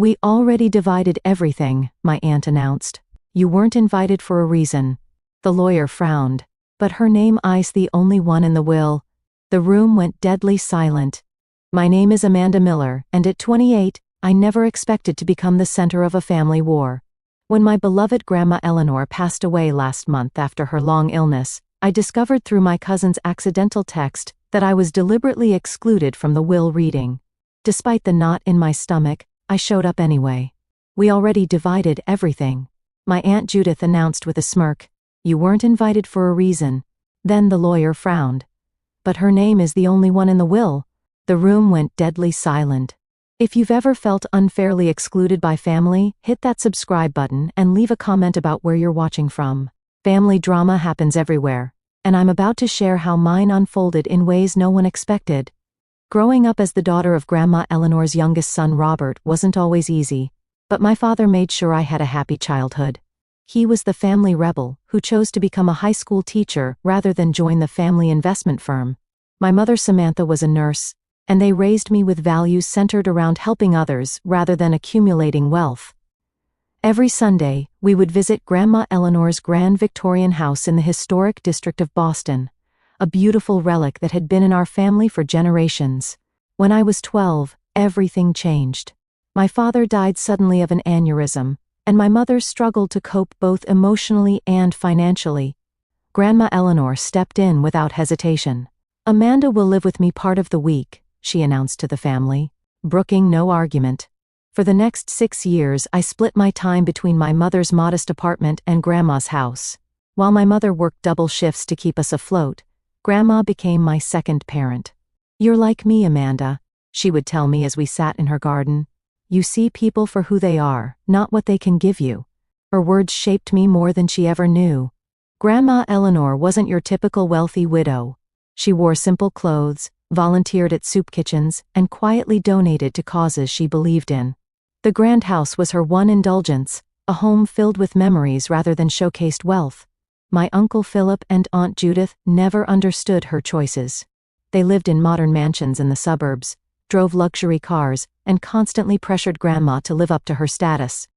"We already divided everything," my aunt announced. "You weren't invited for a reason." The lawyer frowned. "But her name is the only one in the will." The room went deadly silent. My name is Amanda Miller, and at 28, I never expected to become the center of a family war. When my beloved Grandma Eleanor passed away last month after her long illness, I discovered through my cousin's accidental text that I was deliberately excluded from the will reading. Despite the knot in my stomach, I showed up anyway. "We already divided everything," my Aunt Judith announced with a smirk. "You weren't invited for a reason." Then the lawyer frowned. "But her name is the only one in the will." The room went deadly silent. If you've ever felt unfairly excluded by family, hit that subscribe button and leave a comment about where you're watching from. Family drama happens everywhere, and I'm about to share how mine unfolded in ways no one expected. Growing up as the daughter of Grandma Eleanor's youngest son Robert wasn't always easy, but my father made sure I had a happy childhood. He was the family rebel who chose to become a high school teacher rather than join the family investment firm. My mother Samantha was a nurse, and they raised me with values centered around helping others rather than accumulating wealth. Every Sunday, we would visit Grandma Eleanor's grand Victorian house in the historic district of Boston, a beautiful relic that had been in our family for generations. When I was 12, everything changed. My father died suddenly of an aneurysm, and my mother struggled to cope both emotionally and financially. Grandma Eleanor stepped in without hesitation. "Amanda will live with me part of the week," she announced to the family, brooking no argument. For the next 6 years, I split my time between my mother's modest apartment and Grandma's house. While my mother worked double shifts to keep us afloat, Grandma became my second parent. "You're like me, Amanda," she would tell me as we sat in her garden. "You see people for who they are, not what they can give you." Her words shaped me more than she ever knew. Grandma Eleanor wasn't your typical wealthy widow. She wore simple clothes, volunteered at soup kitchens, and quietly donated to causes she believed in. The grand house was her one indulgence, a home filled with memories rather than showcased wealth. My Uncle Philip and Aunt Judith never understood her choices. They lived in modern mansions in the suburbs, drove luxury cars, and constantly pressured Grandma to live up to her status.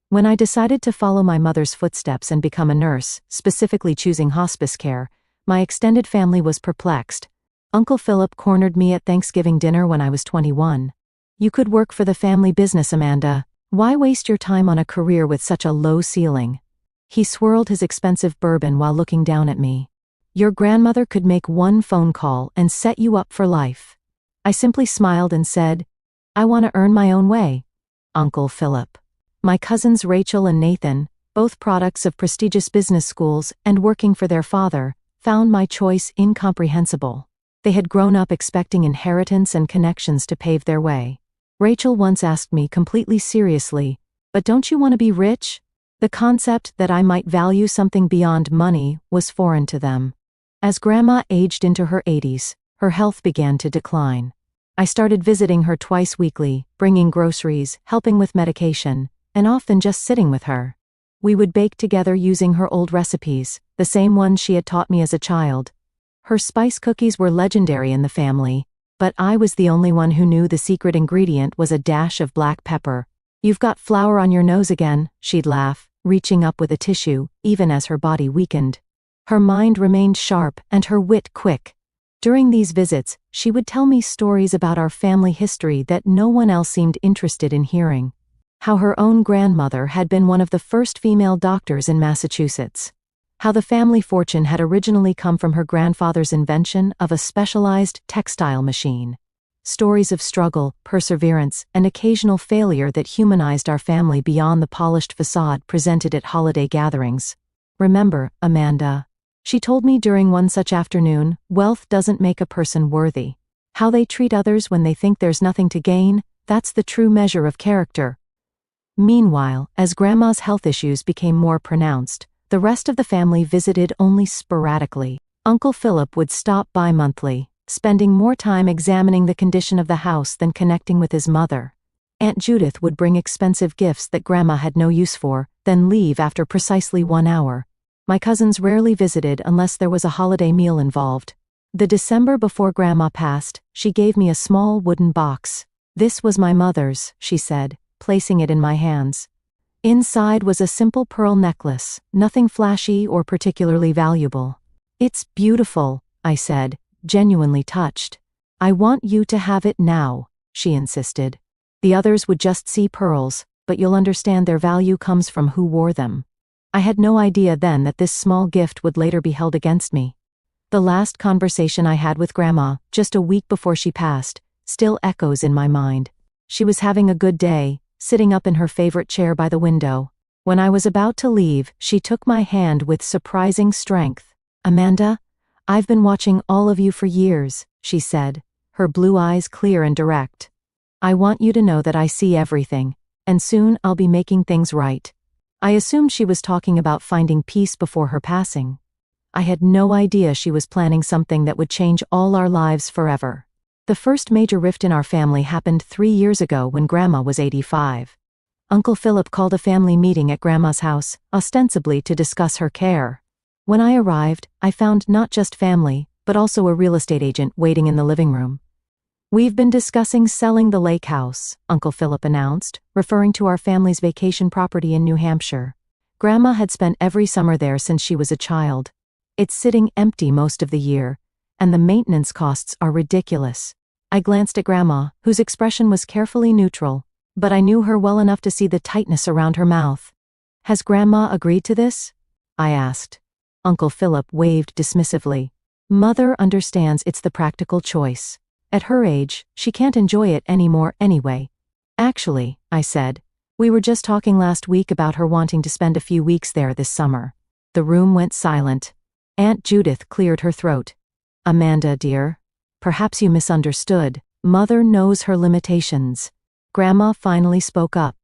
When I decided to follow my mother's footsteps and become a nurse, specifically choosing hospice care, my extended family was perplexed. Uncle Philip cornered me at Thanksgiving dinner when I was 21. "You could work for the family business, Amanda. Why waste your time on a career with such a low ceiling?" He swirled his expensive bourbon while looking down at me. "Your grandmother could make one phone call and set you up for life." I simply smiled and said, "I want to earn my own way." Uncle Philip. My cousins Rachel and Nathan, both products of prestigious business schools and working for their father, found my choice incomprehensible. They had grown up expecting inheritance and connections to pave their way. Rachel once asked me completely seriously, "But don't you want to be rich?" The concept that I might value something beyond money was foreign to them. As Grandma aged into her 80s, her health began to decline. I started visiting her twice weekly, bringing groceries, helping with medication, and often just sitting with her. We would bake together using her old recipes, the same ones she had taught me as a child. Her spice cookies were legendary in the family, but I was the only one who knew the secret ingredient was a dash of black pepper. "You've got flour on your nose again," she'd laugh, reaching up with a tissue, even as her body weakened. Her mind remained sharp and her wit quick. During these visits, she would tell me stories about our family history that no one else seemed interested in hearing. How her own grandmother had been one of the first female doctors in Massachusetts. How the family fortune had originally come from her grandfather's invention of a specialized textile machine. Stories of struggle, perseverance, and occasional failure that humanized our family beyond the polished facade presented at holiday gatherings. "Remember, Amanda," she told me during one such afternoon, "wealth doesn't make a person worthy. How they treat others when they think there's nothing to gain, that's the true measure of character." Meanwhile, as Grandma's health issues became more pronounced, the rest of the family visited only sporadically. Uncle Philip would stop by monthly, spending more time examining the condition of the house than connecting with his mother. Aunt Judith would bring expensive gifts that Grandma had no use for, then leave after precisely 1 hour. My cousins rarely visited unless there was a holiday meal involved. The December before Grandma passed, she gave me a small wooden box. "This was my mother's," she said. placing it in my hands. Inside was a simple pearl necklace, nothing flashy or particularly valuable. "It's beautiful," I said, genuinely touched. "I want you to have it now," she insisted. "The others would just see pearls, but you'll understand their value comes from who wore them." I had no idea then that this small gift would later be held against me. The last conversation I had with Grandma, just a week before she passed, still echoes in my mind. She was having a good day, sitting up in her favorite chair by the window. When I was about to leave, she took my hand with surprising strength. "Amanda, I've been watching all of you for years," she said, her blue eyes clear and direct. "I want you to know that I see everything, and soon I'll be making things right." I assumed she was talking about finding peace before her passing. I had no idea she was planning something that would change all our lives forever. The first major rift in our family happened 3 years ago when Grandma was 85. Uncle Philip called a family meeting at Grandma's house, ostensibly to discuss her care. When I arrived, I found not just family, but also a real estate agent waiting in the living room. "We've been discussing selling the lake house," Uncle Philip announced, referring to our family's vacation property in New Hampshire. Grandma had spent every summer there since she was a child. It's sitting empty most of the year, and the maintenance costs are ridiculous. I glanced at Grandma, whose expression was carefully neutral, but I knew her well enough to see the tightness around her mouth. "Has Grandma agreed to this?" I asked. Uncle Philip waved dismissively. "Mother understands it's the practical choice. At her age, she can't enjoy it anymore anyway." "Actually," I said, "we were just talking last week about her wanting to spend a few weeks there this summer." The room went silent. Aunt Judith cleared her throat. "Amanda, dear, perhaps you misunderstood. Mother knows her limitations." Grandma finally spoke up.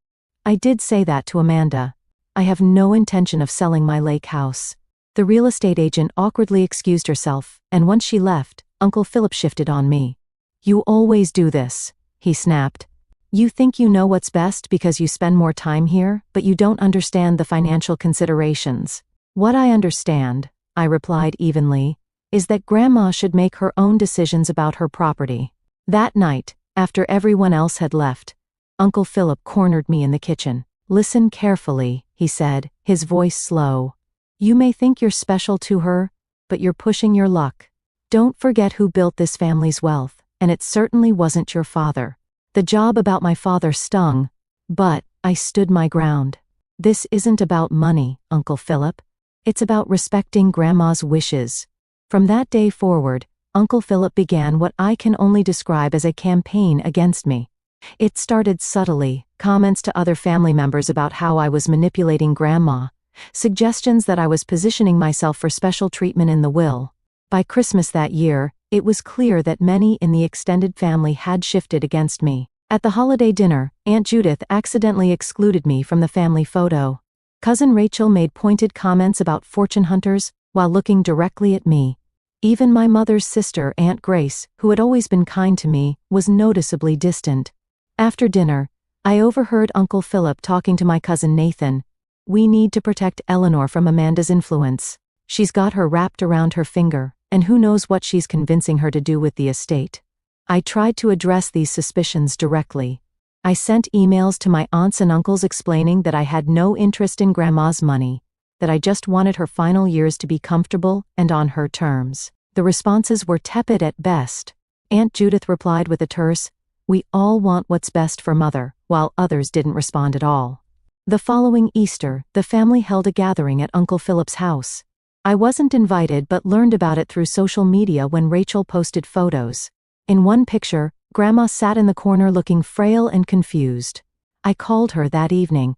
"I did say that to Amanda. I have no intention of selling my lake house." The real estate agent awkwardly excused herself, and once she left, Uncle Philip shifted on me. "You always do this," he snapped. "You think you know what's best because you spend more time here, but you don't understand the financial considerations." "What I understand," I replied evenly, "is that Grandma should make her own decisions about her property." That night, after everyone else had left, Uncle Philip cornered me in the kitchen. "Listen carefully," he said, his voice slow. "You may think you're special to her, but you're pushing your luck. Don't forget who built this family's wealth, and it certainly wasn't your father." The job about my father stung, but I stood my ground. "This isn't about money, Uncle Philip. It's about respecting Grandma's wishes." From that day forward, Uncle Philip began what I can only describe as a campaign against me. It started subtly, comments to other family members about how I was manipulating Grandma, suggestions that I was positioning myself for special treatment in the will. By Christmas that year, it was clear that many in the extended family had shifted against me. At the holiday dinner, Aunt Judith accidentally excluded me from the family photo. Cousin Rachel made pointed comments about fortune hunters while looking directly at me. Even my mother's sister, Aunt Grace, who had always been kind to me, was noticeably distant. After dinner, I overheard Uncle Philip talking to my cousin Nathan. "We need to protect Eleanor from Amanda's influence. She's got her wrapped around her finger, and who knows what she's convincing her to do with the estate." I tried to address these suspicions directly. I sent emails to my aunts and uncles explaining that I had no interest in Grandma's money, that I just wanted her final years to be comfortable and on her terms. The responses were tepid at best. Aunt Judith replied with a terse, "We all want what's best for Mother," while others didn't respond at all. The following Easter, the family held a gathering at Uncle Philip's house. I wasn't invited but learned about it through social media when Rachel posted photos. In one picture, Grandma sat in the corner looking frail and confused. I called her that evening.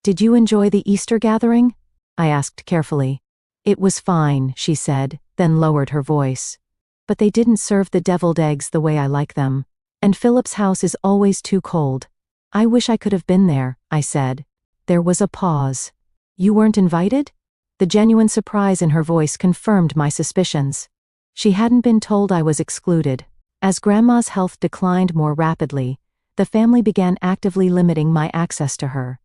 "Did you enjoy the Easter gathering?" I asked carefully. "It was fine," she said, then lowered her voice. "But they didn't serve the deviled eggs the way I like them. And Philip's house is always too cold. I wish I could have been there," I said. There was a pause. "You weren't invited?" The genuine surprise in her voice confirmed my suspicions. She hadn't been told I was excluded. As Grandma's health declined more rapidly, the family began actively limiting my access to her.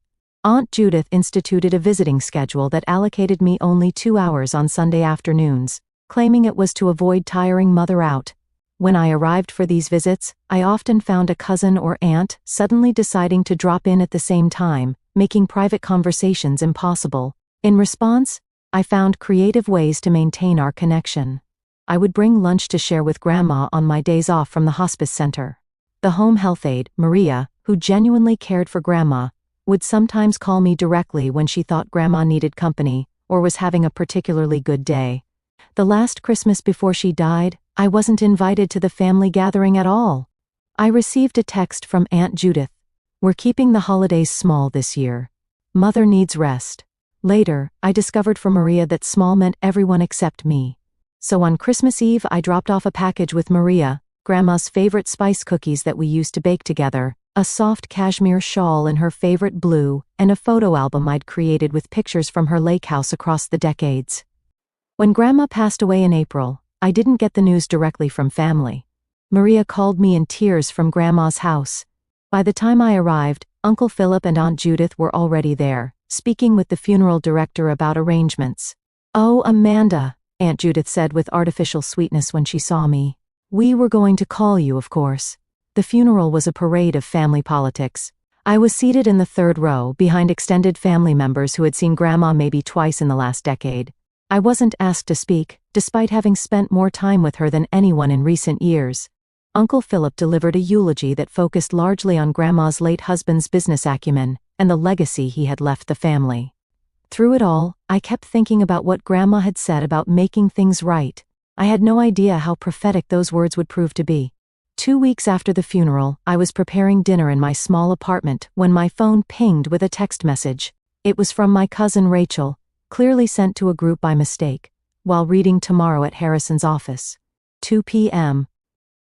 Aunt Judith instituted a visiting schedule that allocated me only 2 hours on Sunday afternoons, claiming it was to avoid tiring Mother out. When I arrived for these visits, I often found a cousin or aunt suddenly deciding to drop in at the same time, making private conversations impossible. In response, I found creative ways to maintain our connection. I would bring lunch to share with Grandma on my days off from the hospice center. The home health aide, Maria, who genuinely cared for Grandma, would sometimes call me directly when she thought Grandma needed company or was having a particularly good day. The last Christmas before she died, I wasn't invited to the family gathering at all. I received a text from Aunt Judith. "We're keeping the holidays small this year. Mother needs rest." Later, I discovered from Maria that small meant everyone except me. So on Christmas Eve, I dropped off a package with Maria, Grandma's favorite spice cookies that we used to bake together, a soft cashmere shawl in her favorite blue, and a photo album I'd created with pictures from her lake house across the decades. When Grandma passed away in April, I didn't get the news directly from family. Maria called me in tears from Grandma's house. By the time I arrived, Uncle Philip and Aunt Judith were already there, speaking with the funeral director about arrangements. "Oh, Amanda," Aunt Judith said with artificial sweetness when she saw me. "We were going to call you, of course." The funeral was a parade of family politics. I was seated in the third row, behind extended family members who had seen Grandma maybe twice in the last decade. I wasn't asked to speak, despite having spent more time with her than anyone in recent years. Uncle Philip delivered a eulogy that focused largely on Grandma's late husband's business acumen and the legacy he had left the family. Through it all, I kept thinking about what Grandma had said about making things right. I had no idea how prophetic those words would prove to be. 2 weeks after the funeral, I was preparing dinner in my small apartment when my phone pinged with a text message. It was from my cousin Rachel, clearly sent to a group by mistake, while reading Tomorrow at Harrison's office. 2 p.m.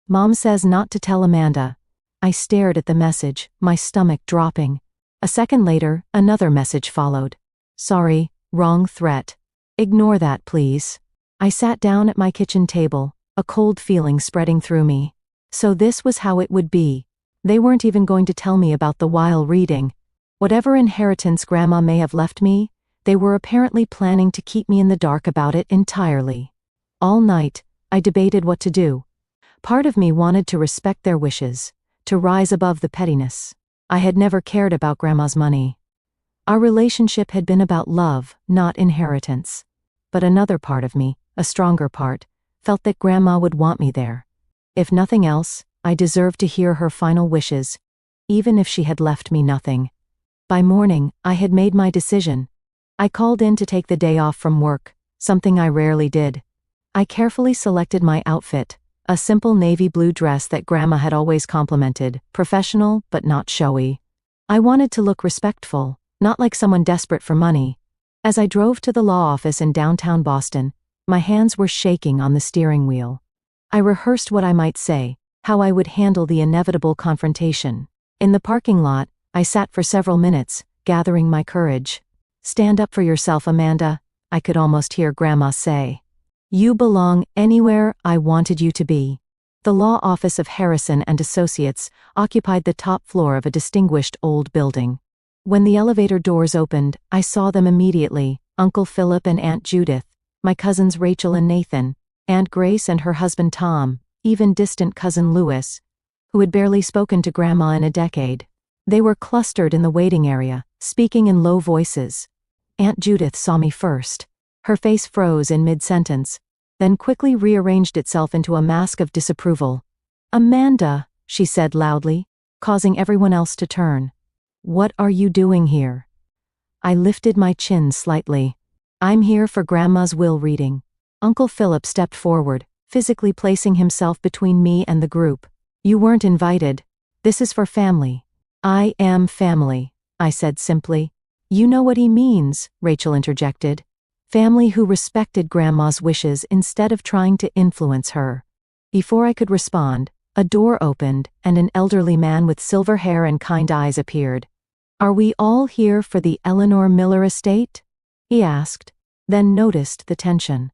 "Mom says not to tell Amanda." I stared at the message, my stomach dropping. A second later, another message followed. "Sorry, wrong threat. Ignore that, please." I sat down at my kitchen table, a cold feeling spreading through me. So this was how it would be. They weren't even going to tell me about the while reading. Whatever inheritance Grandma may have left me, they were apparently planning to keep me in the dark about it entirely. All night, I debated what to do. Part of me wanted to respect their wishes, to rise above the pettiness. I had never cared about Grandma's money. Our relationship had been about love, not inheritance. But another part of me, a stronger part, felt that Grandma would want me there. If nothing else, I deserved to hear her final wishes, even if she had left me nothing. By morning, I had made my decision. I called in to take the day off from work, something I rarely did. I carefully selected my outfit, a simple navy blue dress that Grandma had always complimented, professional but not showy. I wanted to look respectful, not like someone desperate for money. As I drove to the law office in downtown Boston, my hands were shaking on the steering wheel. I rehearsed what I might say, how I would handle the inevitable confrontation. In the parking lot, I sat for several minutes, gathering my courage. "Stand up for yourself, Amanda," I could almost hear Grandma say. "You belong anywhere I wanted you to be." The law office of Harrison and Associates occupied the top floor of a distinguished old building. When the elevator doors opened, I saw them immediately, Uncle Philip and Aunt Judith, my cousins Rachel and Nathan, Aunt Grace and her husband Tom, even distant cousin Louis, who had barely spoken to Grandma in a decade. They were clustered in the waiting area, speaking in low voices. Aunt Judith saw me first. Her face froze in mid-sentence, then quickly rearranged itself into a mask of disapproval. "Amanda," she said loudly, causing everyone else to turn. "What are you doing here?" I lifted my chin slightly. "I'm here for Grandma's will reading." Uncle Philip stepped forward, physically placing himself between me and the group. "You weren't invited. This is for family." "I am family," I said simply. "You know what he means," Rachel interjected. "Family who respected Grandma's wishes instead of trying to influence her." Before I could respond, a door opened and an elderly man with silver hair and kind eyes appeared. "Are we all here for the Eleanor Miller estate?" he asked, then noticed the tension.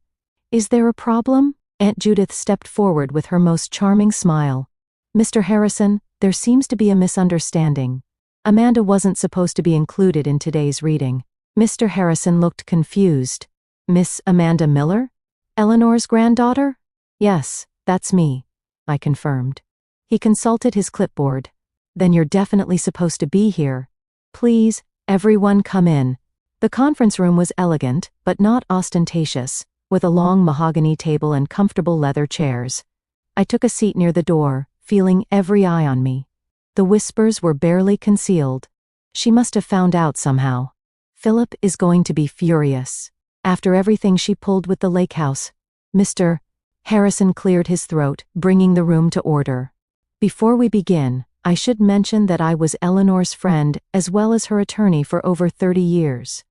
"Is there a problem?" Aunt Judith stepped forward with her most charming smile. "Mr. Harrison, there seems to be a misunderstanding. Amanda wasn't supposed to be included in today's reading." Mr. Harrison looked confused. "Miss Amanda Miller? Eleanor's granddaughter?" "Yes, that's me." I confirmed. He consulted his clipboard. Then you're definitely supposed to be here. Please, everyone come in. The conference room was elegant, but not ostentatious, with a long mahogany table and comfortable leather chairs. I took a seat near the door, feeling every eye on me. The whispers were barely concealed. She must have found out somehow. Philip is going to be furious. After everything she pulled with the lake house. Mr. Harrison cleared his throat, bringing the room to order. Before we begin, I should mention that I was Eleanor's friend as well as her attorney for over 30 years.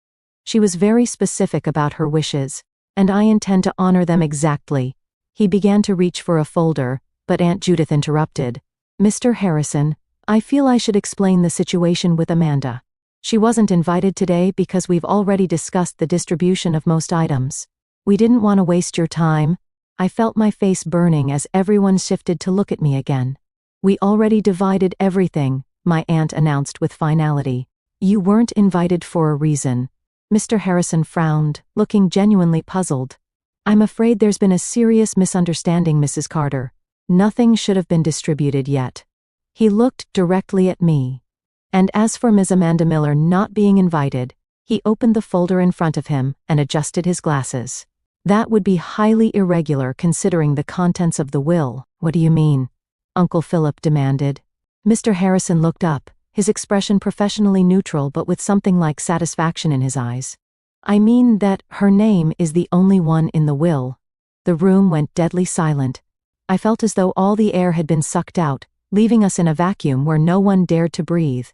She was very specific about her wishes, and I intend to honor them exactly. He began to reach for a folder, but Aunt Judith interrupted. Mr. Harrison, I feel I should explain the situation with Amanda. She wasn't invited today because we've already discussed the distribution of most items. We didn't want to waste your time. I felt my face burning as everyone shifted to look at me again. We already divided everything, my aunt announced with finality. You weren't invited for a reason. Mr. Harrison frowned, looking genuinely puzzled. I'm afraid there's been a serious misunderstanding, Mrs. Carter. Nothing should have been distributed yet. He looked directly at me. And as for Ms. Amanda Miller not being invited, he opened the folder in front of him and adjusted his glasses. That would be highly irregular considering the contents of the will. What do you mean? Uncle Philip demanded. Mr. Harrison looked up, his expression professionally neutral but with something like satisfaction in his eyes. I mean that her name is the only one in the will. The room went deadly silent. I felt as though all the air had been sucked out, leaving us in a vacuum where no one dared to breathe.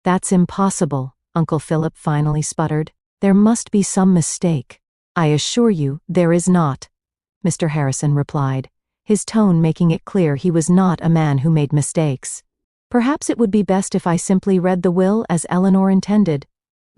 That's impossible, Uncle Philip finally sputtered. There must be some mistake. I assure you, there is not, Mr. Harrison replied, his tone making it clear he was not a man who made mistakes. Perhaps it would be best if I simply read the will as Eleanor intended.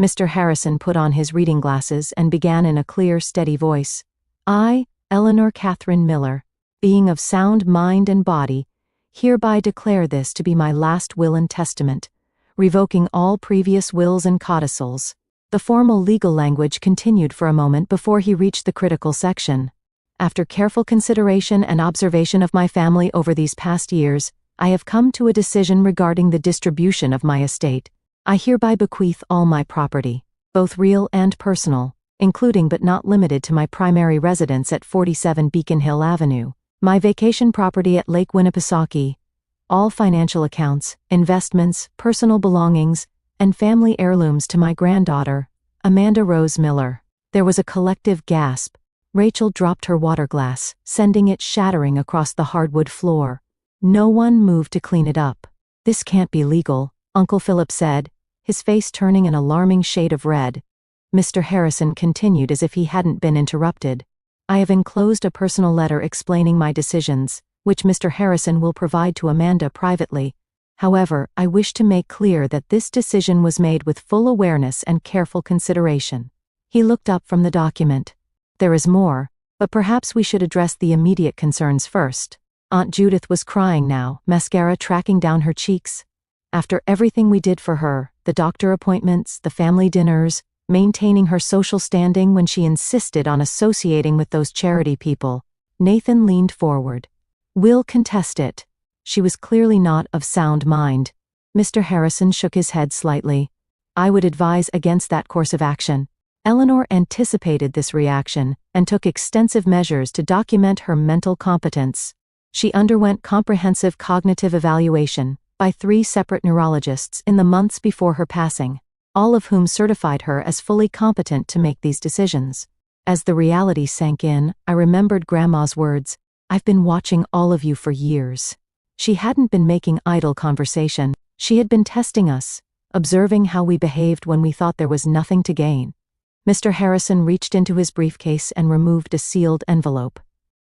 Mr. Harrison put on his reading glasses and began in a clear, steady voice. I, Eleanor Catherine Miller, being of sound mind and body, hereby declare this to be my last will and testament, revoking all previous wills and codicils. The formal legal language continued for a moment before he reached the critical section. After careful consideration and observation of my family over these past years, I have come to a decision regarding the distribution of my estate. I hereby bequeath all my property, both real and personal, including but not limited to my primary residence at 47 Beacon Hill Avenue, my vacation property at Lake Winnipesaukee, all financial accounts, investments, personal belongings, and family heirlooms to my granddaughter, Amanda Rose Miller. There was a collective gasp. Rachel dropped her water glass, sending it shattering across the hardwood floor. No one moved to clean it up. This can't be legal, Uncle Philip said, his face turning an alarming shade of red. Mr. Harrison continued as if he hadn't been interrupted. I have enclosed a personal letter explaining my decisions, which Mr. Harrison will provide to Amanda privately. However, I wish to make clear that this decision was made with full awareness and careful consideration. He looked up from the document. There is more, but perhaps we should address the immediate concerns first. Aunt Judith was crying now, mascara tracking down her cheeks. After everything we did for her, the doctor appointments, the family dinners, maintaining her social standing when she insisted on associating with those charity people, Nathan leaned forward. We'll contest it. She was clearly not of sound mind. Mr. Harrison shook his head slightly. I would advise against that course of action. Eleanor anticipated this reaction and took extensive measures to document her mental competence. She underwent comprehensive cognitive evaluation by 3 separate neurologists in the months before her passing, all of whom certified her as fully competent to make these decisions. As the reality sank in, I remembered Grandma's words, I've been watching all of you for years. She hadn't been making idle conversation. She had been testing us, observing how we behaved when we thought there was nothing to gain. Mr. Harrison reached into his briefcase and removed a sealed envelope.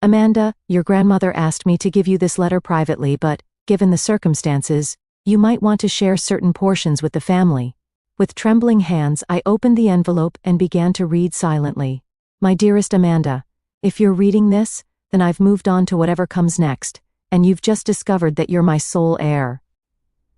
Amanda, your grandmother asked me to give you this letter privately, but, given the circumstances, you might want to share certain portions with the family. With trembling hands, I opened the envelope and began to read silently. My dearest Amanda, if you're reading this, then I've moved on to whatever comes next, and you've just discovered that you're my sole heir.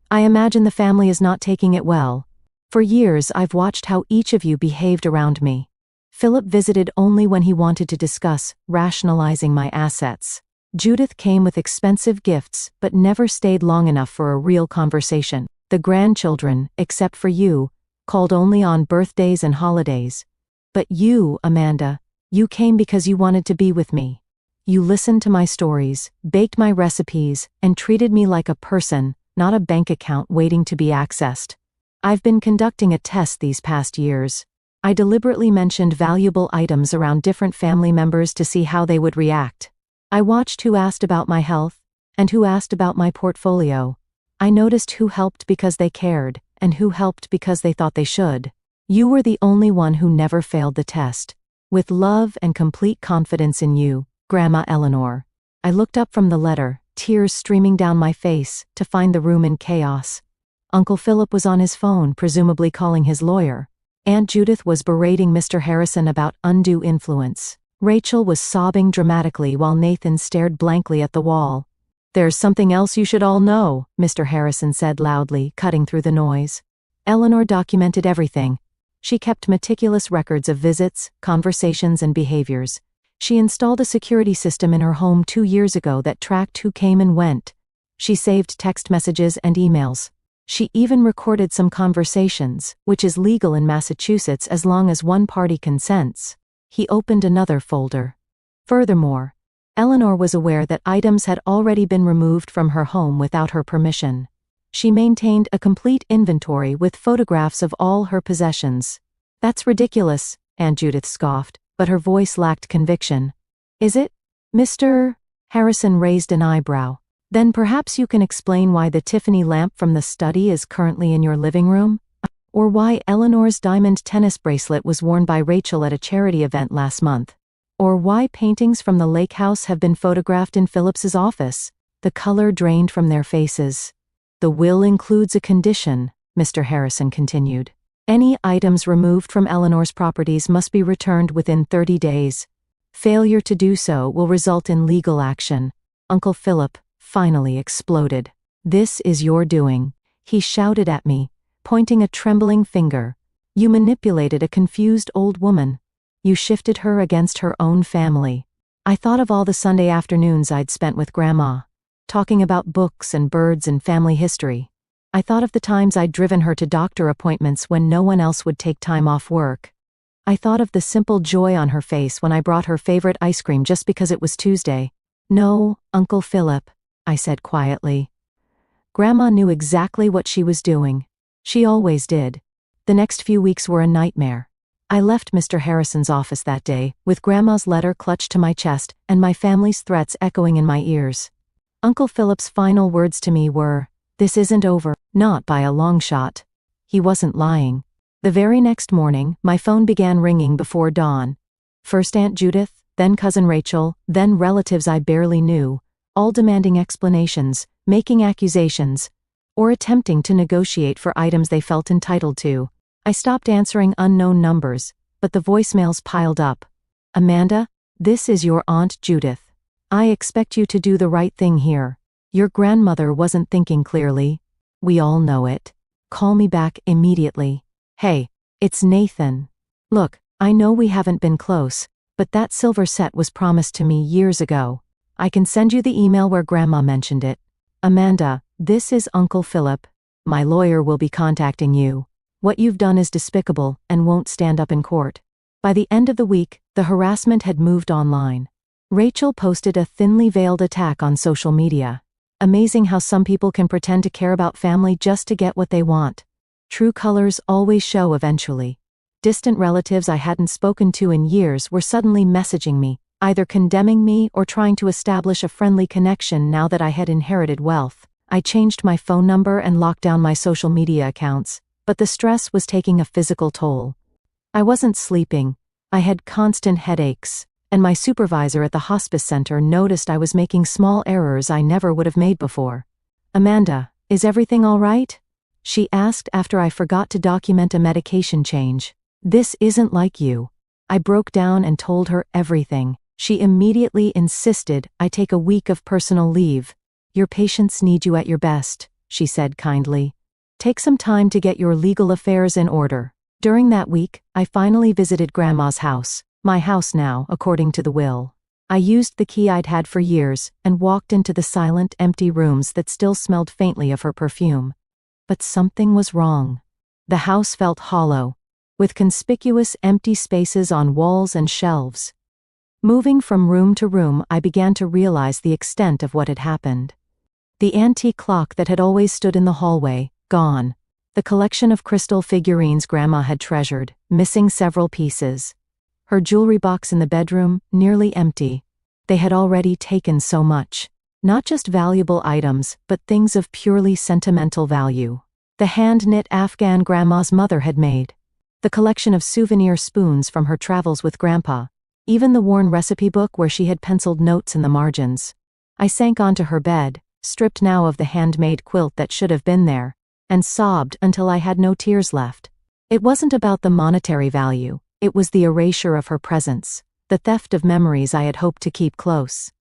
I imagine the family is not taking it well. For years I've watched how each of you behaved around me. Philip visited only when he wanted to discuss rationalizing my assets. Judith came with expensive gifts but never stayed long enough for a real conversation. The grandchildren, except for you, called only on birthdays and holidays. But you, Amanda, you came because you wanted to be with me. You listened to my stories, baked my recipes, and treated me like a person, not a bank account waiting to be accessed. I've been conducting a test these past years. I deliberately mentioned valuable items around different family members to see how they would react. I watched who asked about my health, and who asked about my portfolio. I noticed who helped because they cared, and who helped because they thought they should. You were the only one who never failed the test. With love and complete confidence in you, Grandma Eleanor. I looked up from the letter, tears streaming down my face, to find the room in chaos. Uncle Philip was on his phone, presumably calling his lawyer. Aunt Judith was berating Mr. Harrison about undue influence. Rachel was sobbing dramatically while Nathan stared blankly at the wall. "There's something else you should all know," Mr. Harrison said loudly, cutting through the noise. Eleanor documented everything. She kept meticulous records of visits, conversations, and behaviors. She installed a security system in her home 2 years ago that tracked who came and went. She saved text messages and emails. She even recorded some conversations, which is legal in Massachusetts as long as one party consents. He opened another folder. Furthermore, Eleanor was aware that items had already been removed from her home without her permission. She maintained a complete inventory with photographs of all her possessions. "That's ridiculous," Aunt Judith scoffed, but her voice lacked conviction. "Is it? Mr. Harrison raised an eyebrow. "Then perhaps you can explain why the Tiffany lamp from the study is currently in your living room? Or why Eleanor's diamond tennis bracelet was worn by Rachel at a charity event last month? Or why paintings from the lake house have been photographed in Phillips's office?" The color drained from their faces. "The will includes a condition," Mr. Harrison continued. "Any items removed from Eleanor's properties must be returned within 30 days. Failure to do so will result in legal action." Uncle Philip finally exploded. "This is your doing," he shouted at me, pointing a trembling finger. "You manipulated a confused old woman. You shifted her against her own family." I thought of all the Sunday afternoons I'd spent with Grandma, talking about books and birds and family history. I thought of the times I'd driven her to doctor appointments when no one else would take time off work. I thought of the simple joy on her face when I brought her favorite ice cream just because it was Tuesday. "No, Uncle Philip," I said quietly. Grandma knew exactly what she was doing. She always did. The next few weeks were a nightmare. I left Mr. Harrison's office that day, with Grandma's letter clutched to my chest and my family's threats echoing in my ears. Uncle Philip's final words to me were, "This isn't over, not by a long shot." He wasn't lying. The very next morning, my phone began ringing before dawn. First Aunt Judith, then Cousin Rachel, then relatives I barely knew, all demanding explanations, making accusations, or attempting to negotiate for items they felt entitled to. I stopped answering unknown numbers, but the voicemails piled up. "Amanda, this is your Aunt Judith. I expect you to do the right thing here. Your grandmother wasn't thinking clearly. We all know it. Call me back immediately. Hey, it's Nathan. Look, I know we haven't been close, but that silver set was promised to me years ago. I can send you the email where Grandma mentioned it. Amanda, this is Uncle Philip. My lawyer will be contacting you. What you've done is despicable and won't stand up in court." By the end of the week, the harassment had moved online. Rachel posted a thinly veiled attack on social media. Amazing how some people can pretend to care about family just to get what they want. True colors always show eventually. Distant relatives I hadn't spoken to in years were suddenly messaging me, either condemning me or trying to establish a friendly connection now that I had inherited wealth. I changed my phone number and locked down my social media accounts, but the stress was taking a physical toll. I wasn't sleeping. I had constant headaches, and my supervisor at the hospice center noticed I was making small errors I never would have made before. "Amanda, is everything all right?" she asked after I forgot to document a medication change. "This isn't like you." I broke down and told her everything. She immediately insisted I take a week of personal leave. "Your patients need you at your best," she said kindly. "Take some time to get your legal affairs in order." During that week, I finally visited Grandma's house, my house now, according to the will. I used the key I'd had for years and walked into the silent, empty rooms that still smelled faintly of her perfume. But something was wrong. The house felt hollow, with conspicuous empty spaces on walls and shelves. Moving from room to room, I began to realize the extent of what had happened. The antique clock that had always stood in the hallway, gone. The collection of crystal figurines Grandma had treasured, missing several pieces. Her jewelry box in the bedroom, nearly empty. They had already taken so much. Not just valuable items, but things of purely sentimental value. The hand-knit Afghan Grandma's mother had made. The collection of souvenir spoons from her travels with Grandpa. Even the worn recipe book where she had penciled notes in the margins. I sank onto her bed, stripped now of the handmade quilt that should have been there, and sobbed until I had no tears left. It wasn't about the monetary value, it was the erasure of her presence, the theft of memories I had hoped to keep close.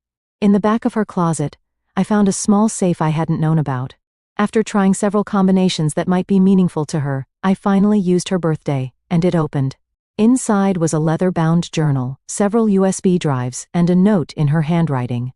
In the back of her closet, I found a small safe I hadn't known about. After trying several combinations that might be meaningful to her, I finally used her birthday, and it opened. Inside was a leather-bound journal, several USB drives, and a note in her handwriting.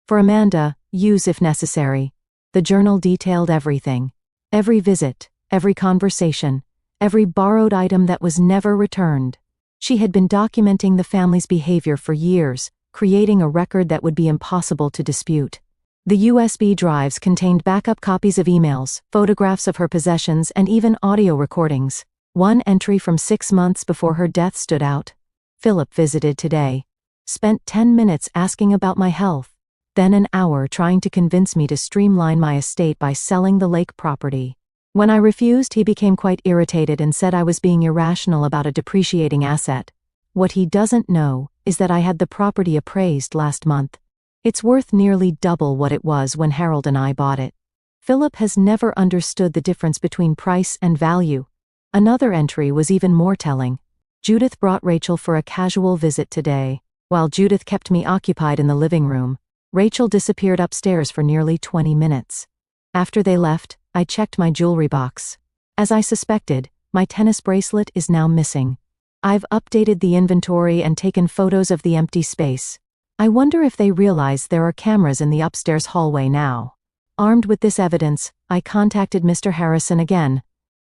For Amanda, use if necessary. The journal detailed everything. Every visit, every conversation, every borrowed item that was never returned. She had been documenting the family's behavior for years, creating a record that would be impossible to dispute. The USB drives contained backup copies of emails, photographs of her possessions, and even audio recordings. One entry from 6 months before her death stood out. Philip visited today. Spent 10 minutes asking about my health. Then an hour trying to convince me to streamline my estate by selling the lake property. When I refused, he became quite irritated and said I was being irrational about a depreciating asset. What he doesn't know is that I had the property appraised last month. It's worth nearly double what it was when Harold and I bought it. Philip has never understood the difference between price and value. Another entry was even more telling. Judith brought Rachel for a casual visit today. While Judith kept me occupied in the living room, Rachel disappeared upstairs for nearly 20 minutes. After they left, I checked my jewelry box. As I suspected, my tennis bracelet is now missing. I've updated the inventory and taken photos of the empty space. I wonder if they realize there are cameras in the upstairs hallway now. Armed with this evidence, I contacted Mr. Harrison again.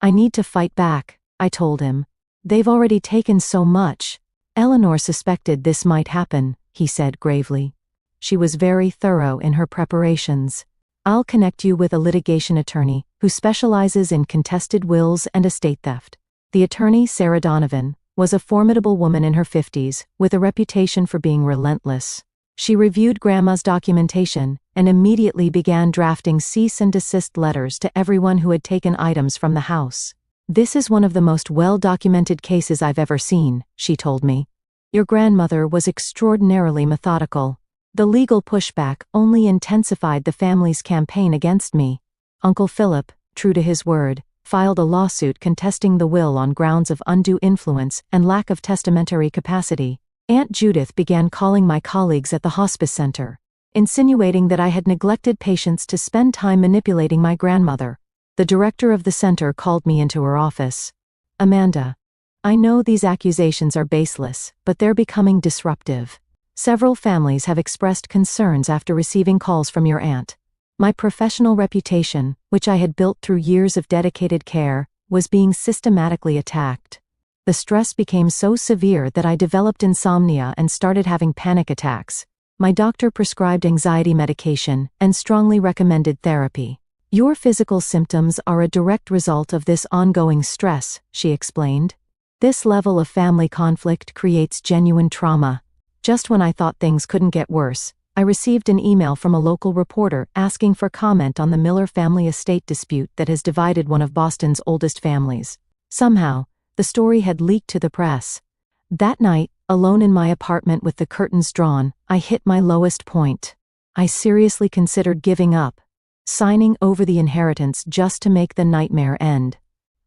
I need to fight back, I told him. They've already taken so much. Eleanor suspected this might happen, he said gravely. She was very thorough in her preparations. I'll connect you with a litigation attorney who specializes in contested wills and estate theft. The attorney, Sarah Donovan, was a formidable woman in her 50s, with a reputation for being relentless. She reviewed Grandma's documentation and immediately began drafting cease and desist letters to everyone who had taken items from the house. This is one of the most well-documented cases I've ever seen, she told me. Your grandmother was extraordinarily methodical. The legal pushback only intensified the family's campaign against me. Uncle Philip, true to his word, filed a lawsuit contesting the will on grounds of undue influence and lack of testamentary capacity. Aunt Judith began calling my colleagues at the hospice center, insinuating that I had neglected patients to spend time manipulating my grandmother. The director of the center called me into her office. Amanda, I know these accusations are baseless, but they're becoming disruptive. Several families have expressed concerns after receiving calls from your aunt. My professional reputation, which I had built through years of dedicated care, was being systematically attacked. The stress became so severe that I developed insomnia and started having panic attacks. My doctor prescribed anxiety medication and strongly recommended therapy. Your physical symptoms are a direct result of this ongoing stress, she explained. This level of family conflict creates genuine trauma. Just when I thought things couldn't get worse, I received an email from a local reporter asking for comment on the Miller family estate dispute that has divided one of Boston's oldest families. Somehow, the story had leaked to the press. That night, alone in my apartment with the curtains drawn, I hit my lowest point. I seriously considered giving up, signing over the inheritance just to make the nightmare end.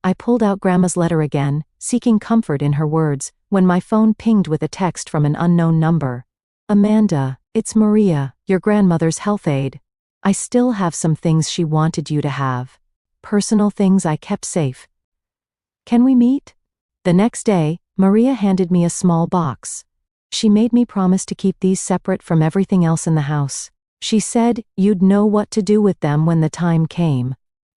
I pulled out Grandma's letter again, seeking comfort in her words, when my phone pinged with a text from an unknown number. Amanda, it's Maria, your grandmother's health aide. I still have some things she wanted you to have. Personal things I kept safe. Can we meet? The next day, Maria handed me a small box. She made me promise to keep these separate from everything else in the house. She said you'd know what to do with them when the time came.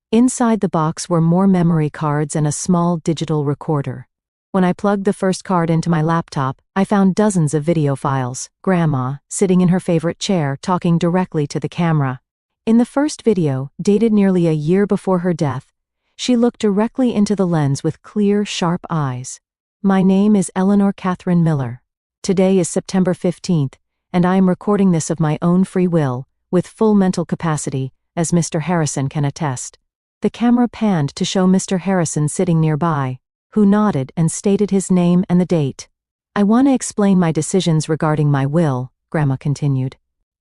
Inside the box were more memory cards and a small digital recorder. When I plugged the first card into my laptop, I found dozens of video files. Grandma, sitting in her favorite chair, talking directly to the camera. In the first video, dated nearly a year before her death, she looked directly into the lens with clear, sharp eyes. My name is Eleanor Catherine Miller. Today is September 15th, and I am recording this of my own free will, with full mental capacity, as Mr. Harrison can attest. The camera panned to show Mr. Harrison sitting nearby, who nodded and stated his name and the date. I want to explain my decisions regarding my will, Grandma continued.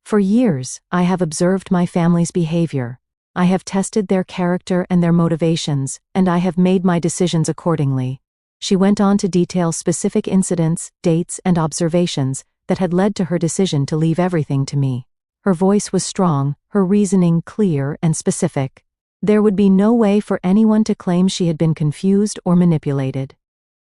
For years, I have observed my family's behavior. I have tested their character and their motivations, and I have made my decisions accordingly. She went on to detail specific incidents, dates, and observations that had led to her decision to leave everything to me. Her voice was strong, her reasoning clear and specific. There would be no way for anyone to claim she had been confused or manipulated.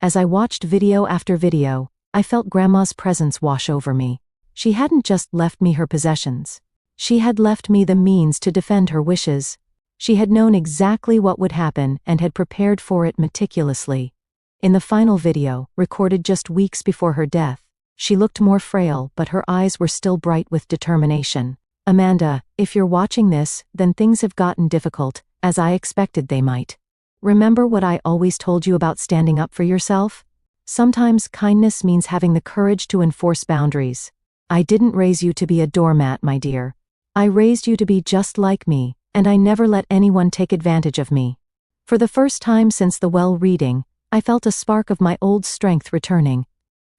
As I watched video after video, I felt Grandma's presence wash over me. She hadn't just left me her possessions. She had left me the means to defend her wishes. She had known exactly what would happen and had prepared for it meticulously. In the final video, recorded just weeks before her death, she looked more frail, but her eyes were still bright with determination. Amanda, if you're watching this, then things have gotten difficult, as I expected they might. Remember what I always told you about standing up for yourself? Sometimes kindness means having the courage to enforce boundaries. I didn't raise you to be a doormat, my dear. I raised you to be just like me, and I never let anyone take advantage of me. For the first time since the well reading, I felt a spark of my old strength returning.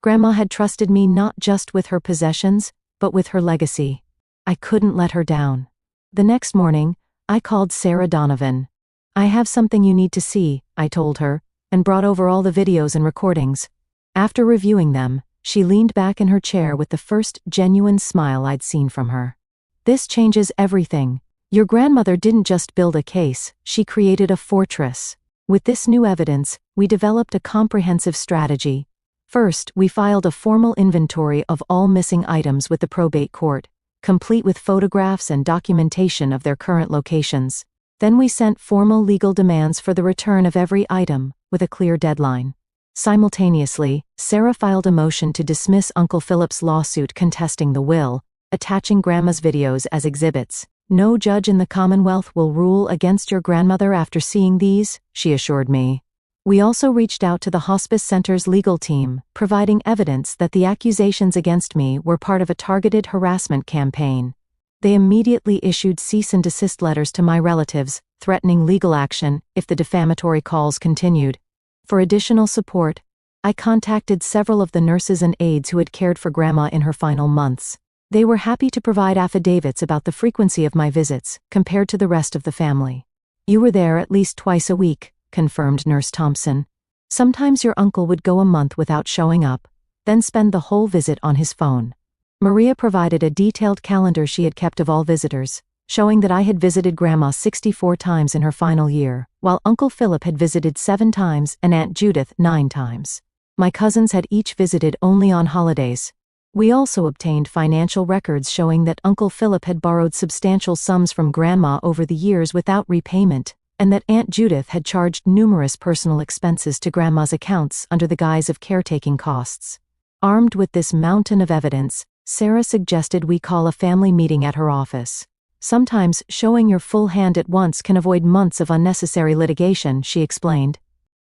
Grandma had trusted me not just with her possessions, but with her legacy. I couldn't let her down. The next morning, I called Sarah Donovan. I have something you need to see, I told her, and brought over all the videos and recordings. After reviewing them, she leaned back in her chair with the first genuine smile I'd seen from her. This changes everything. Your grandmother didn't just build a case, she created a fortress. With this new evidence, we developed a comprehensive strategy. First, we filed a formal inventory of all missing items with the probate court, complete with photographs and documentation of their current locations. Then we sent formal legal demands for the return of every item, with a clear deadline. Simultaneously, Sarah filed a motion to dismiss Uncle Philip's lawsuit contesting the will, attaching Grandma's videos as exhibits. No judge in the Commonwealth will rule against your grandmother after seeing these, she assured me. We also reached out to the Hospice Center's legal team, providing evidence that the accusations against me were part of a targeted harassment campaign. They immediately issued cease and desist letters to my relatives, threatening legal action if the defamatory calls continued. For additional support, I contacted several of the nurses and aides who had cared for Grandma in her final months. They were happy to provide affidavits about the frequency of my visits, compared to the rest of the family. You were there at least twice a week, confirmed Nurse Thompson. Sometimes your uncle would go a month without showing up, then spend the whole visit on his phone. Maria provided a detailed calendar she had kept of all visitors, showing that I had visited Grandma 64 times in her final year, while Uncle Philip had visited 7 times and Aunt Judith 9 times. My cousins had each visited only on holidays. We also obtained financial records showing that Uncle Philip had borrowed substantial sums from Grandma over the years without repayment, and that Aunt Judith had charged numerous personal expenses to Grandma's accounts under the guise of caretaking costs. Armed with this mountain of evidence, Sarah suggested we call a family meeting at her office. Sometimes showing your full hand at once can avoid months of unnecessary litigation, she explained.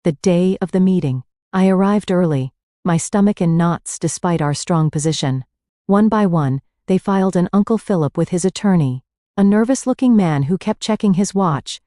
The day of the meeting, I arrived early, my stomach in knots despite our strong position. One by one, they filed an Uncle Philip with his attorney, a nervous-looking man who kept checking his watch,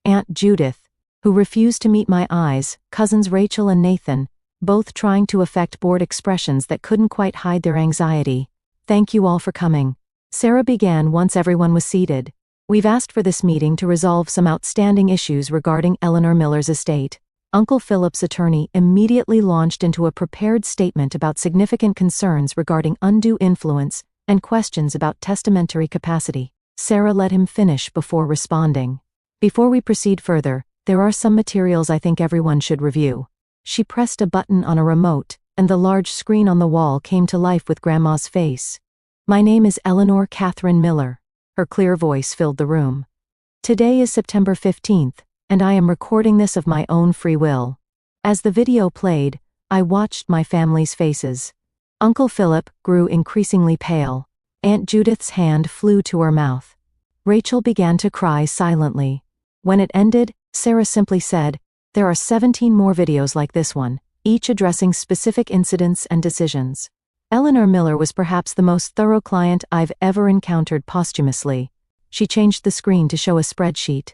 Aunt Judith, who refused to meet my eyes, cousins Rachel and Nathan, both trying to affect bored expressions that couldn't quite hide their anxiety. Thank you all for coming. Sarah began once everyone was seated. We've asked for this meeting to resolve some outstanding issues regarding Eleanor Miller's estate. Uncle Philip's attorney immediately launched into a prepared statement about significant concerns regarding undue influence and questions about testamentary capacity. Sarah let him finish before responding. Before we proceed further, there are some materials I think everyone should review. She pressed a button on a remote, and the large screen on the wall came to life with Grandma's face. "My name is Eleanor Catherine Miller." Her clear voice filled the room. "Today is September 15th, and I am recording this of my own free will." As the video played, I watched my family's faces. Uncle Philip grew increasingly pale. Aunt Judith's hand flew to her mouth. Rachel began to cry silently. When it ended, Sarah simply said, "There are 17 more videos like this one, each addressing specific incidents and decisions." Eleanor Miller was perhaps the most thorough client I've ever encountered posthumously. She changed the screen to show a spreadsheet.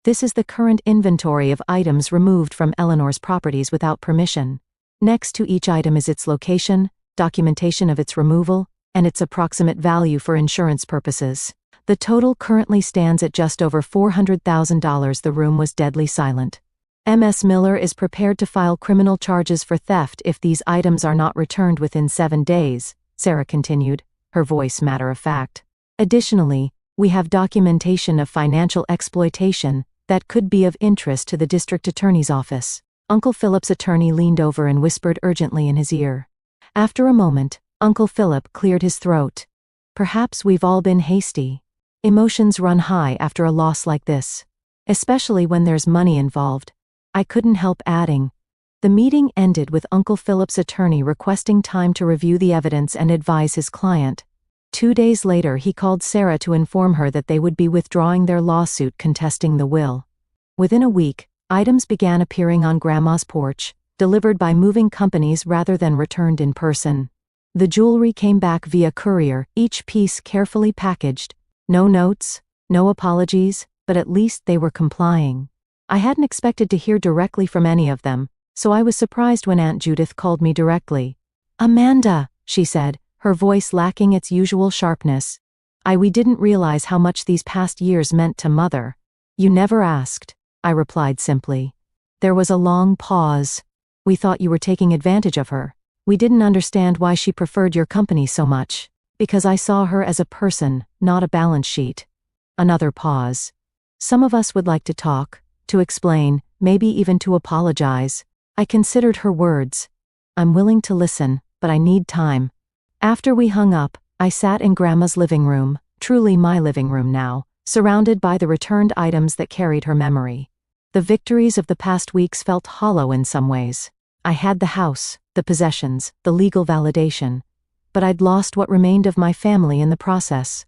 "This is the current inventory of items removed from Eleanor's properties without permission. Next to each item is its location, documentation of its removal, and its approximate value for insurance purposes. The total currently stands at just over $400,000. The room was deadly silent. Ms. Miller is prepared to file criminal charges for theft if these items are not returned within 7 days, Sarah continued, her voice matter of fact. Additionally, we have documentation of financial exploitation that could be of interest to the district attorney's office. Uncle Philip's attorney leaned over and whispered urgently in his ear. After a moment, Uncle Philip cleared his throat. "Perhaps we've all been hasty. Emotions run high after a loss like this, especially when there's money involved." I couldn't help adding. The meeting ended with Uncle Philip's attorney requesting time to review the evidence and advise his client. 2 days later, he called Sarah to inform her that they would be withdrawing their lawsuit contesting the will. Within a week, items began appearing on Grandma's porch, delivered by moving companies rather than returned in person. The jewelry came back via courier, each piece carefully packaged. No notes, no apologies, but at least they were complying. I hadn't expected to hear directly from any of them, so I was surprised when Aunt Judith called me directly. "Amanda," she said, her voice lacking its usual sharpness. We didn't realize how much these past years meant to Mother." "You never asked," I replied simply. There was a long pause. "We thought you were taking advantage of her. We didn't understand why she preferred your company so much. Because I saw her as a person, not a balance sheet." Another pause. "Some of us would like to talk, to explain, maybe even to apologize." I considered her words. "I'm willing to listen, but I need time." After we hung up, I sat in Grandma's living room, truly my living room now, surrounded by the returned items that carried her memory. The victories of the past weeks felt hollow in some ways. I had the house, the possessions, the legal validation, but I'd lost what remained of my family in the process.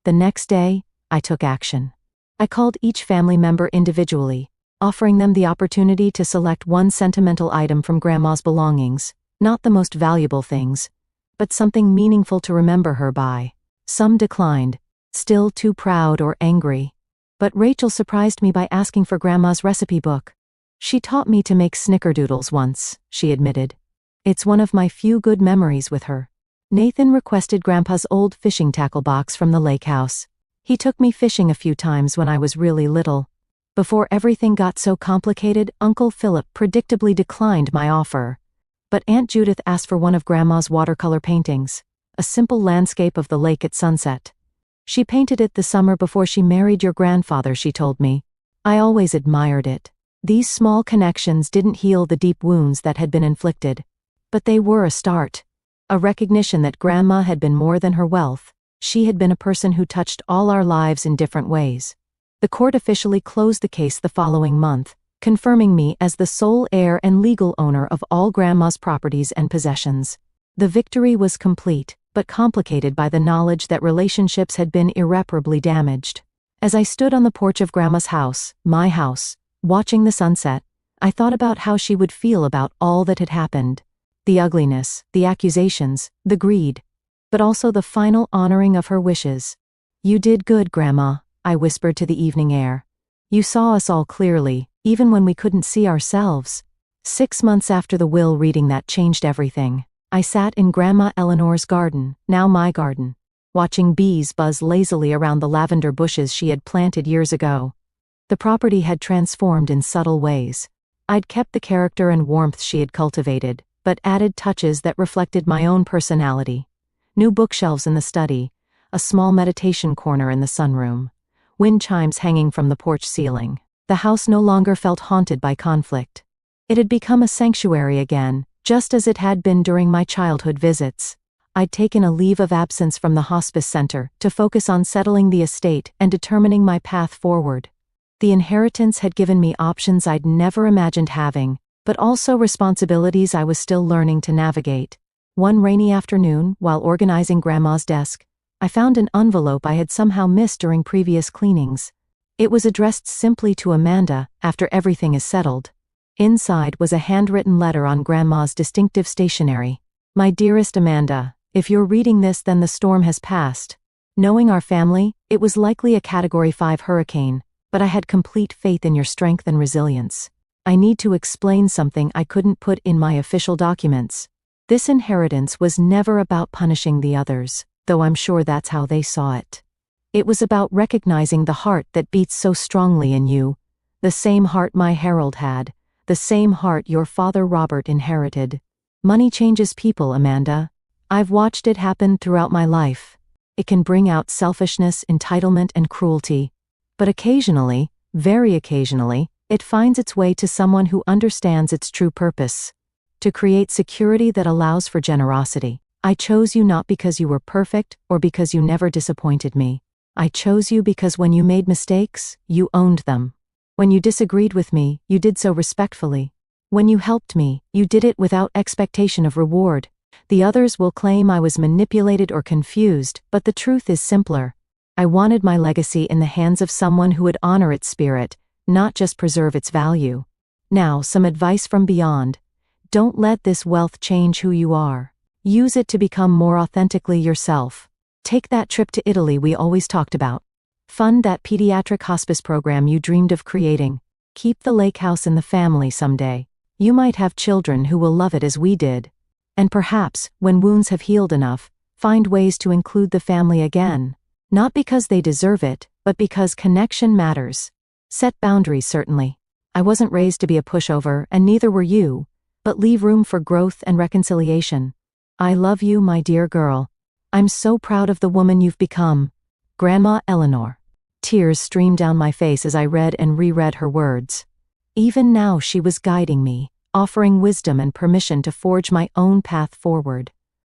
The next day, I took action. I called each family member individually, offering them the opportunity to select one sentimental item from Grandma's belongings, not the most valuable things, but something meaningful to remember her by. Some declined, still too proud or angry. But Rachel surprised me by asking for Grandma's recipe book. "She taught me to make snickerdoodles once," she admitted. "It's one of my few good memories with her." Nathan requested Grandpa's old fishing tackle box from the lake house. He took me fishing a few times when I was really little. Before everything got so complicated, Uncle Philip predictably declined my offer. But Aunt Judith asked for one of Grandma's watercolor paintings, a simple landscape of the lake at sunset. "She painted it the summer before she married your grandfather," she told me. I always admired it. These small connections didn't heal the deep wounds that had been inflicted. But they were a start. A recognition that Grandma had been more than her wealth. She had been a person who touched all our lives in different ways. The court officially closed the case the following month, confirming me as the sole heir and legal owner of all Grandma's properties and possessions. The victory was complete, but complicated by the knowledge that relationships had been irreparably damaged. As I stood on the porch of Grandma's house, my house, watching the sunset, I thought about how she would feel about all that had happened. The ugliness, the accusations, the greed, but also the final honoring of her wishes. "You did good, Grandma," I whispered to the evening air. "You saw us all clearly, even when we couldn't see ourselves." 6 months after the will reading that changed everything, I sat in Grandma Eleanor's garden, now my garden, watching bees buzz lazily around the lavender bushes she had planted years ago. The property had transformed in subtle ways. I'd kept the character and warmth she had cultivated, but added touches that reflected my own personality. New bookshelves in the study, a small meditation corner in the sunroom, wind chimes hanging from the porch ceiling. The house no longer felt haunted by conflict. It had become a sanctuary again, just as it had been during my childhood visits. I'd taken a leave of absence from the hospice center to focus on settling the estate and determining my path forward. The inheritance had given me options I'd never imagined having, but also responsibilities I was still learning to navigate. One rainy afternoon, while organizing Grandma's desk, I found an envelope I had somehow missed during previous cleanings. It was addressed simply to Amanda, after everything is settled. Inside was a handwritten letter on Grandma's distinctive stationery. My dearest Amanda, if you're reading this, then the storm has passed. Knowing our family, it was likely a Category 5 hurricane, but I had complete faith in your strength and resilience. I need to explain something I couldn't put in my official documents. This inheritance was never about punishing the others, though I'm sure that's how they saw it. It was about recognizing the heart that beats so strongly in you, the same heart my Harold had, the same heart your father Robert inherited. Money changes people, Amanda. I've watched it happen throughout my life. It can bring out selfishness, entitlement, and cruelty. But occasionally, very occasionally, it finds its way to someone who understands its true purpose. To create security that allows for generosity. I chose you not because you were perfect or because you never disappointed me. I chose you because when you made mistakes, you owned them. When you disagreed with me, you did so respectfully. When you helped me, you did it without expectation of reward. The others will claim I was manipulated or confused, but the truth is simpler. I wanted my legacy in the hands of someone who would honor its spirit, not just preserve its value. Now, some advice from beyond. Don't let this wealth change who you are. Use it to become more authentically yourself. Take that trip to Italy we always talked about. Fund that pediatric hospice program you dreamed of creating. Keep the lake house in the family someday. You might have children who will love it as we did. And perhaps, when wounds have healed enough, find ways to include the family again. Not because they deserve it, but because connection matters. Set boundaries, certainly. I wasn't raised to be a pushover, and neither were you, but leave room for growth and reconciliation. I love you, my dear girl. I'm so proud of the woman you've become. Grandma Eleanor. Tears streamed down my face as I read and reread her words. Even now she was guiding me, offering wisdom and permission to forge my own path forward.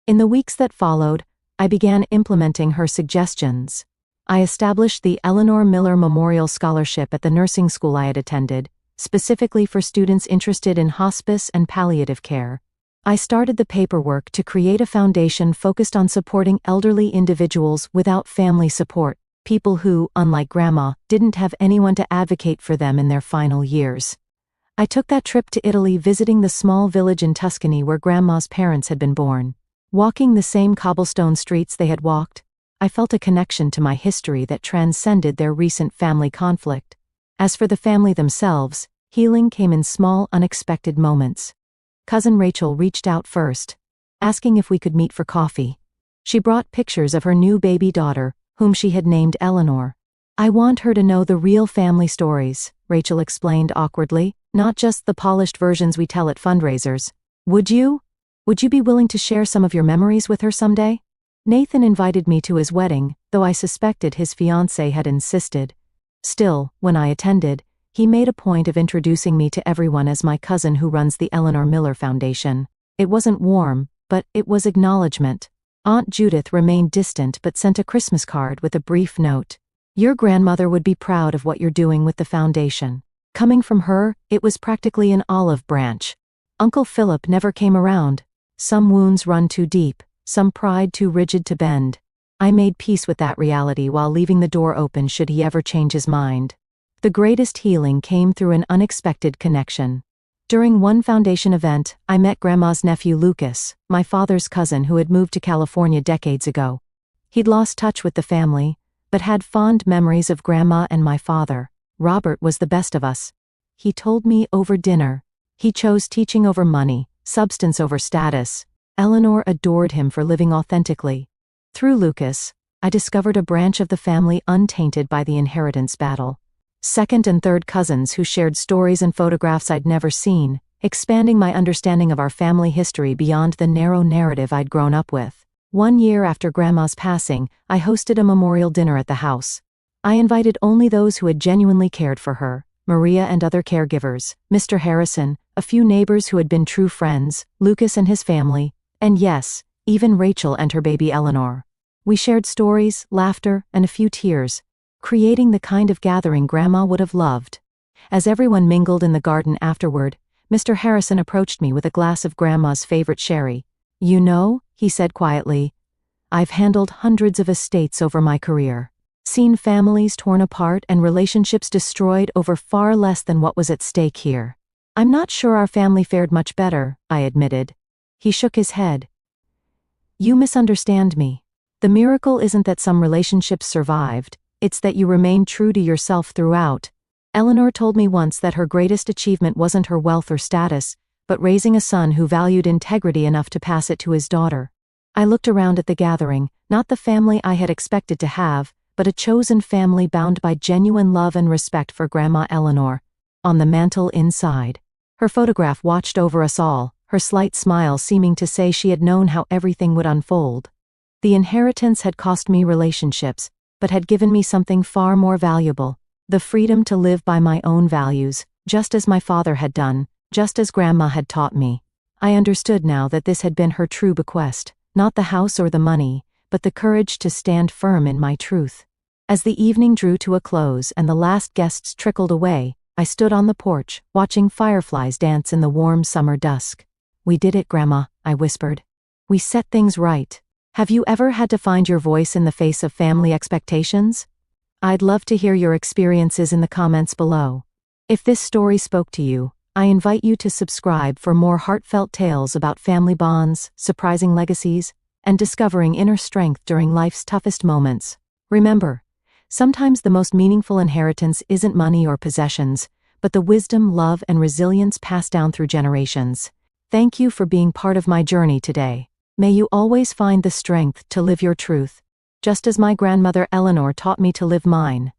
In the weeks that followed, I began implementing her suggestions. I established the Eleanor Miller Memorial Scholarship at the nursing school I had attended, specifically for students interested in hospice and palliative care. I started the paperwork to create a foundation focused on supporting elderly individuals without family support, people who, unlike Grandma, didn't have anyone to advocate for them in their final years. I took that trip to Italy, visiting the small village in Tuscany where Grandma's parents had been born. Walking the same cobblestone streets they had walked, I felt a connection to my history that transcended their recent family conflict. As for the family themselves, healing came in small, unexpected moments. Cousin Rachel reached out first, asking if we could meet for coffee. She brought pictures of her new baby daughter, whom she had named Eleanor. I want her to know the real family stories, Rachel explained awkwardly, not just the polished versions we tell at fundraisers. Would you? Would you be willing to share some of your memories with her someday? Nathan invited me to his wedding, though I suspected his fiancée had insisted. Still, when I attended, he made a point of introducing me to everyone as my cousin who runs the Eleanor Miller Foundation. It wasn't warm, but it was acknowledgement. Aunt Judith remained distant but sent a Christmas card with a brief note. Your grandmother would be proud of what you're doing with the foundation. Coming from her, it was practically an olive branch. Uncle Philip never came around. Some wounds run too deep, some pride too rigid to bend. I made peace with that reality while leaving the door open should he ever change his mind. The greatest healing came through an unexpected connection. During one foundation event, I met Grandma's nephew Lucas, my father's cousin who had moved to California decades ago. He'd lost touch with the family, but had fond memories of Grandma and my father. Robert was the best of us. He told me over dinner. He chose teaching over money, substance over status. Eleanor adored him for living authentically. Through Lucas, I discovered a branch of the family untainted by the inheritance battle. Second and third cousins who shared stories and photographs I'd never seen, expanding my understanding of our family history beyond the narrow narrative I'd grown up with. 1 year after Grandma's passing, I hosted a memorial dinner at the house. I invited only those who had genuinely cared for her, Maria and other caregivers, Mr. Harrison, a few neighbors who had been true friends, Lucas and his family, and yes, even Rachel and her baby Eleanor. We shared stories, laughter, and a few tears, creating the kind of gathering Grandma would have loved. As everyone mingled in the garden afterward, Mr. Harrison approached me with a glass of Grandma's favorite sherry. "You know," he said quietly, "I've handled hundreds of estates over my career. Seen families torn apart and relationships destroyed over far less than what was at stake here. I'm not sure our family fared much better," I admitted. He shook his head. "You misunderstand me. The miracle isn't that some relationships survived, it's that you remained true to yourself throughout. Eleanor told me once that her greatest achievement wasn't her wealth or status, but raising a son who valued integrity enough to pass it to his daughter." I looked around at the gathering, not the family I had expected to have, but a chosen family bound by genuine love and respect for Grandma Eleanor. On the mantel inside, her photograph watched over us all, her slight smile seeming to say she had known how everything would unfold. The inheritance had cost me relationships, but had given me something far more valuable, the freedom to live by my own values, just as my father had done, just as Grandma had taught me. I understood now that this had been her true bequest, not the house or the money, but the courage to stand firm in my truth. As the evening drew to a close and the last guests trickled away, I stood on the porch, watching fireflies dance in the warm summer dusk. "We did it, Grandma," I whispered. "We set things right." Have you ever had to find your voice in the face of family expectations? I'd love to hear your experiences in the comments below. If this story spoke to you, I invite you to subscribe for more heartfelt tales about family bonds, surprising legacies, and discovering inner strength during life's toughest moments. Remember, sometimes the most meaningful inheritance isn't money or possessions, but the wisdom, love, and resilience passed down through generations. Thank you for being part of my journey today. May you always find the strength to live your truth, just as my grandmother Eleanor taught me to live mine.